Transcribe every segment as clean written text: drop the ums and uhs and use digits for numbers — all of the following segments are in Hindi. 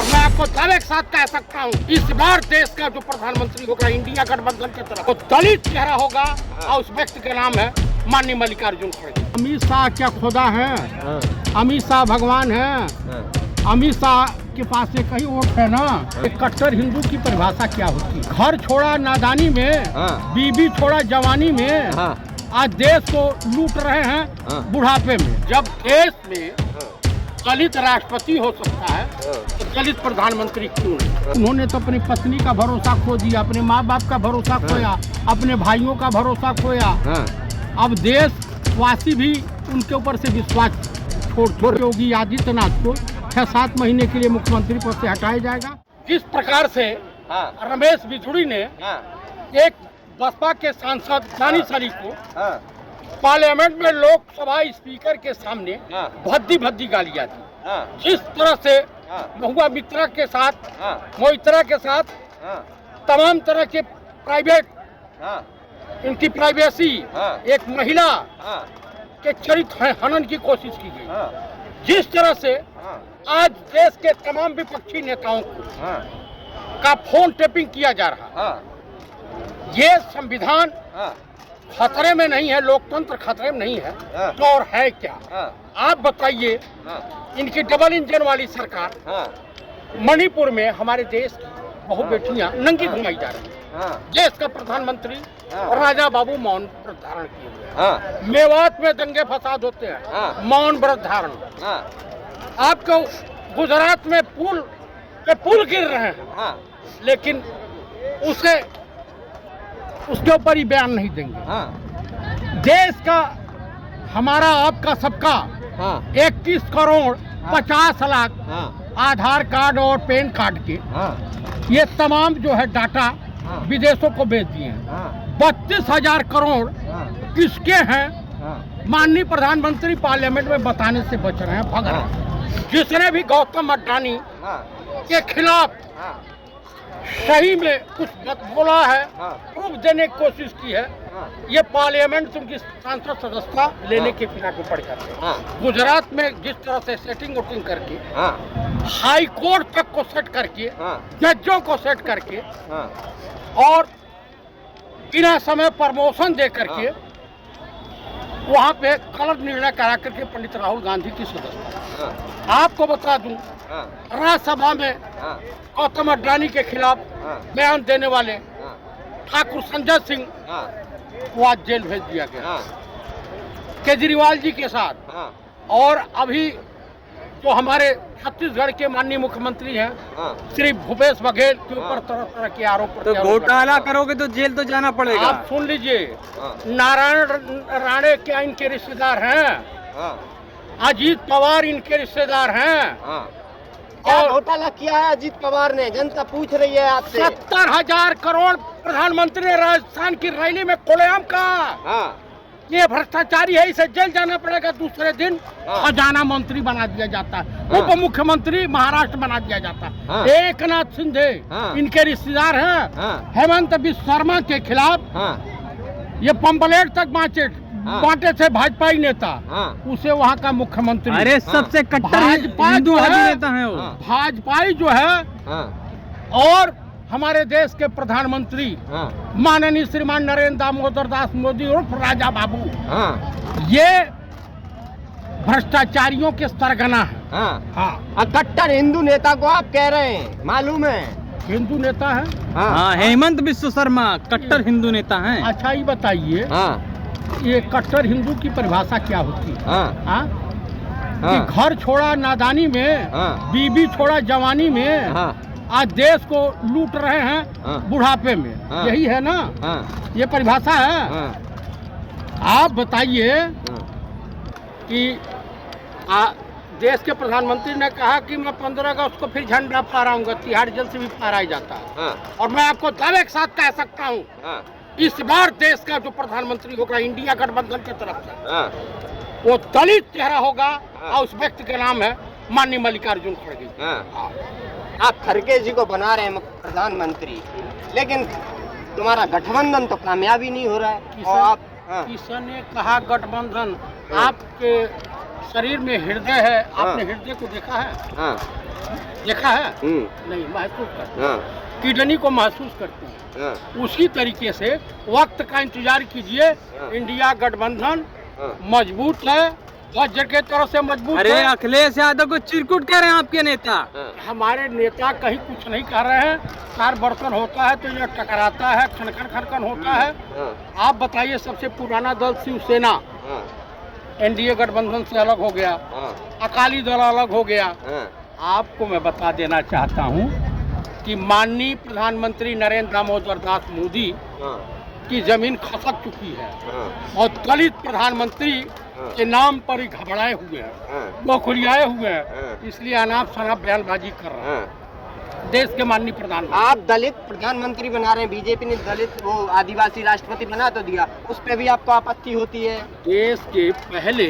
और मैं आपको दावे के साथ कह सकता हूँ, इस बार देश का जो प्रधानमंत्री होगा इंडिया गठबंधन की तरफ, वो दलित चेहरा होगा और उस व्यक्ति का नाम है माननीय मल्लिकार्जुन खड़गे। अमित शाह क्या खुदा है? अमित शाह भगवान है? अमित शाह के पास एक ही वोट है ना। एक कट्टर हिंदू की परिभाषा क्या होती है? घर छोड़ा नादानी में, बीबी छोड़ा जवानी में, आज देश को लूट रहे हैं बुढ़ापे में। जब देश में दलित राष्ट्रपति हो सकता है तो दलित प्रधानमंत्री क्यों नहीं? उन्होंने तो अपनी पत्नी का भरोसा खो दिया, अपने माँ बाप का भरोसा खोया, अपने भाइयों का भरोसा खोया। अब देशवासी भी उनके ऊपर से विश्वास छोड़ योगी आदित्यनाथ को 6-7 महीने के लिए मुख्यमंत्री पद से हटाया जाएगा। जिस प्रकार से रमेश बिधूड़ी ने एक बसपा के सांसद जानी सरी को पार्लियामेंट में लोकसभा स्पीकर के सामने भद्दी गालियां दी, जिस तरह से महुआ मित्रा के साथ, मोहित्रा के साथ तमाम तरह के प्राइवेट, इनकी प्राइवेसी, एक महिला के चरित्र हनन की कोशिश की गई, जिस तरह से आज देश के तमाम विपक्षी नेताओं का फोन टेपिंग किया जा रहा, ये संविधान खतरे में नहीं है, लोकतंत्र खतरे में नहीं है तो और है क्या? आप बताइए। इनकी डबल इंजन वाली सरकार मणिपुर में हमारे देश की बहु बेटियां नंगी घुमाई जा रही है। देश का प्रधानमंत्री राजा बाबू मौन व्रत धारण किए हुए, मेवात में दंगे फसाद होते हैं, मौन व्रत धारण। आपको गुजरात में पुल गिर रहे हैं, लेकिन उसके ऊपर ही बयान नहीं देंगे। देश का, हमारा, आपका, सबका 31 करोड़ 50 लाख आधार कार्ड और पैन कार्ड के ये तमाम जो है डाटा विदेशों को भेज दिए हैं। 32,000 करोड़ किसके हैं? माननीय प्रधानमंत्री पार्लियामेंट में बताने से बच रहे हैं, भग रहे हैं। जिसने भी गौतम अडानी के खिलाफ सही में कुछ बोला है, प्रूफ देने की कोशिश की है, ये पार्लियामेंट से उनकी सांसद सदस्यता लेने के बिना को पड़ जाते हैं। गुजरात में जिस तरह से सेटिंग वोटिंग करके, हाई कोर्ट तक को सेट करके, जजों को सेट करके और बिना समय प्रमोशन दे करके वहाँ पे गलत निर्णय करा करके पंडित राहुल गांधी की सदस्यता। आपको बता दूं, राज्यसभा में गौतम अडानी के खिलाफ बयान देने वाले ठाकुर संजय सिंह को आज जेल भेज दिया गया केजरीवाल जी के साथ। और अभी जो हमारे छत्तीसगढ़ के माननीय मुख्यमंत्री हैं श्री भूपेश बघेल के ऊपर तरह तरह के आरोप। तो घोटाला करोगे तो जेल तो जाना पड़ेगा। आप सुन लीजिए, नारायण राणे क्या इनके रिश्तेदार हैं? अजीत पवार इनके रिश्तेदार हैं। और घोटाला किया है अजीत पवार ने? जनता पूछ रही है आपसे। 70,000 करोड़ प्रधानमंत्री ने राजस्थान की रैली में खुलेआम कहा। ये भ्रष्टाचारी है, इसे जेल जाना पड़ेगा। दूसरे दिन खजाना मंत्री बना दिया जाता है, उप मुख्यमंत्री महाराष्ट्र बना दिया जाता है। एकनाथ शिंदे इनके रिश्तेदार हैं। हेमंत बिस्वा शर्मा के खिलाफ ये पंपलेट तक बांटे थे भाजपाई नेता, उसे वहाँ का मुख्यमंत्री। अरे सबसे कट्टर हिंदू नेता है वो। भाजपाई जो है और हमारे देश के प्रधानमंत्री माननीय श्रीमान नरेंद्र दामोदर दास मोदी उर्फ राजा बाबू, ये भ्रष्टाचारियों के सरगना है। कट्टर हिंदू नेता को आप कह रहे हैं, मालूम है? हिंदू नेता है। हेमंत बिस्वा शर्मा कट्टर हिंदू नेता हैं। अच्छा, ये बताइए, ये कट्टर हिंदू की परिभाषा क्या होती है? कि घर छोड़ा नादानी में, बीबी छोड़ा जवानी में, आज देश को लूट रहे हैं बुढ़ापे में, यही है ना? ये परिभाषा है। आप बताइए कि देश के प्रधानमंत्री ने कहा कि मैं 15 अगस्त को फिर झंडा फहराऊंगा, तिहाड़ जेल से भी फहराया जाता है। और मैं आपको दावे के साथ कह सकता हूँ, इस बार देश का जो प्रधानमंत्री होगा इंडिया गठबंधन की तरफ से, वो दलित चेहरा होगा और उस व्यक्ति का नाम है माननीय मल्लिकार्जुन खड़गे। आप खड़गे जी को बना रहे हैं प्रधानमंत्री, लेकिन तुम्हारा गठबंधन तो कामयाबी नहीं हो रहा है। और आप किसने कहा गठबंधन? आपके शरीर में हृदय है, आपने हृदय को देखा है? देखा है? नहीं, महसूस करते हैं। किडनी को महसूस करते हैं। उसी तरीके से वक्त का इंतजार कीजिए। इंडिया गठबंधन मजबूत है, वज्र के तरह से मजबूत अरे है। अखिलेश यादव को चिरकुट कह रहे हैं आपके नेता। हमारे नेता कहीं कुछ नहीं कर रहे हैं। कार बर्तन होता है तो यह टकराता है, खनखन खनखन होता है। आप बताइए, सबसे पुराना दल शिवसेना एनडीए गठबंधन से अलग हो गया, अकाली दल अलग हो गया। आपको मैं बता देना चाहता हूं कि माननीय प्रधानमंत्री नरेंद्र दामोदर दास मोदी की जमीन खसक चुकी है और दलित प्रधानमंत्री के नाम पर ही घबराए हुए हैं, बौखलियाए हुए हैं। इसलिए अनाप शनाप बयानबाजी कर रहे हैं देश के माननीय प्रधानमंत्री। आप दलित प्रधानमंत्री बना रहे हैं, बीजेपी ने दलित वो आदिवासी राष्ट्रपति बना तो दिया, उस पे भी आपको आपत्ति होती है? देश के पहले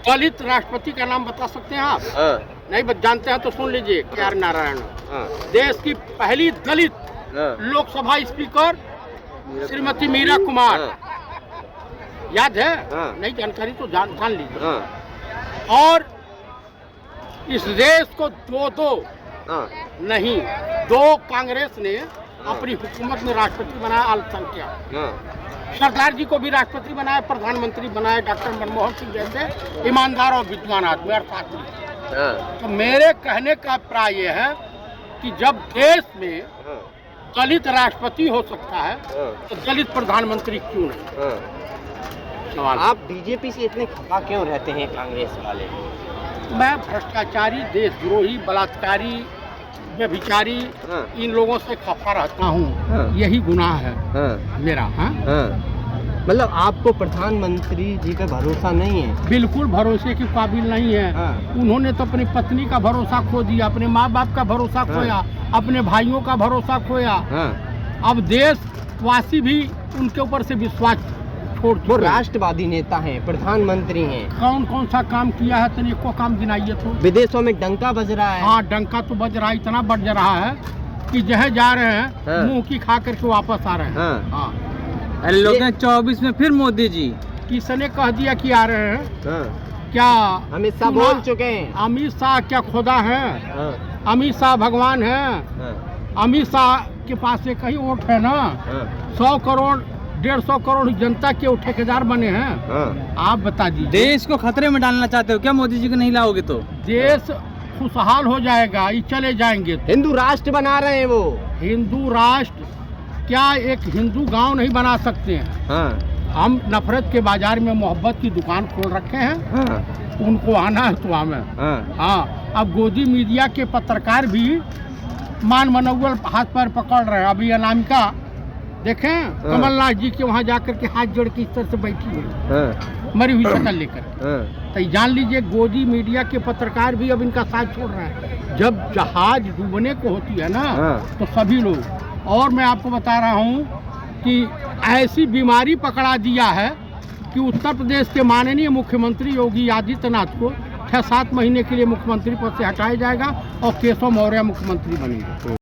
दलित राष्ट्रपति का नाम बता सकते हैं आप? नहीं जानते हैं तो सुन लीजिए, के.आर. नारायण। देश की पहली दलित लोकसभा स्पीकर श्रीमती मीरा कुमार, याद है? नहीं जानकारी तो जान लीजिए। और इस देश को दो नहीं, 2 कांग्रेस ने अपनी हुकूमत में राष्ट्रपति बनाया अल्पसंख्यक। सरदार जी को भी राष्ट्रपति बनाया, प्रधानमंत्री बनाए डॉक्टर मनमोहन सिंह जैसे ईमानदार और विद्वान आदमी अर्थात। तो मेरे कहने का अभिप्राय ये है कि जब देश में दलित राष्ट्रपति हो सकता है तो दलित प्रधानमंत्री क्यों नहीं? सवाल। आप बीजेपी से इतने खफा क्यों रहते हैं कांग्रेस वाले? मैं भ्रष्टाचारी, देशद्रोही, बलात्कारी, व्यभिचारी इन लोगों से खफा रहता हूँ। यही गुनाह है मेरा। मतलब आपको प्रधानमंत्री जी पे भरोसा नहीं है? बिल्कुल भरोसे के काबिल नहीं है। उन्होंने तो अपनी पत्नी का भरोसा खो दिया, अपने माँ बाप का भरोसा खोया, अपने भाइयों का भरोसा खोया। अब देशवासी भी उनके ऊपर से विश्वास छोड़। वो राष्ट्रवादी नेता हैं, प्रधानमंत्री हैं। कौन कौन सा काम किया है? तनिक को काम गिनाइए तो। विदेशों में डंका बज रहा है। हाँ, डंका तो बज रहा है, इतना बज रहा है कि जहाँ जा रहे हैं मुंह की खा करके वापस आ रहे हैं। हाँ। अरे लोग 24 में फिर मोदी जी किसने कह दिया कि आ रहे हैं? क्या अमित शाह बोल चुके हैं? अमित शाह क्या खुदा है? अमित शाह भगवान है? अमित शाह के पास एक ही वोट है ना। 100 करोड़ 150 करोड़ जनता के वो ठेकेदार बने हैं। आप बता दीजिए, देश को खतरे में डालना चाहते हो क्या? मोदी जी को नहीं लाओगे तो देश खुशहाल हो जाएगा, ये चले जाएंगे। हिंदू राष्ट्र बना रहे हैं वो। हिंदू राष्ट्र क्या एक हिंदू गांव नहीं बना सकते हैं? हम नफरत के बाजार में मोहब्बत की दुकान खोल रखे हैं। उनको आना है तो हमें। हाँ, अब गोदी मीडिया के पत्रकार भी मान मनोबल हाथ पैर पकड़ रहे हैं। अभी अनामिका देखें, कमलनाथ जी के वहाँ जाकर के हाथ जोड़ के इस तरह से बैठी हुई मरी हुई शक्ल लेकर। तो जान लीजिए, गोदी मीडिया के पत्रकार भी अब इनका साथ छोड़ रहे हैं। जब जहाज डूबने को होती है ना तो सभी लोग। और मैं आपको बता रहा हूँ कि ऐसी बीमारी पकड़ा दिया है कि उत्तर प्रदेश के माननीय मुख्यमंत्री योगी आदित्यनाथ को 6-7 महीने के लिए मुख्यमंत्री पद से हटाया जाएगा और केशव मौर्य मुख्यमंत्री बनेंगे।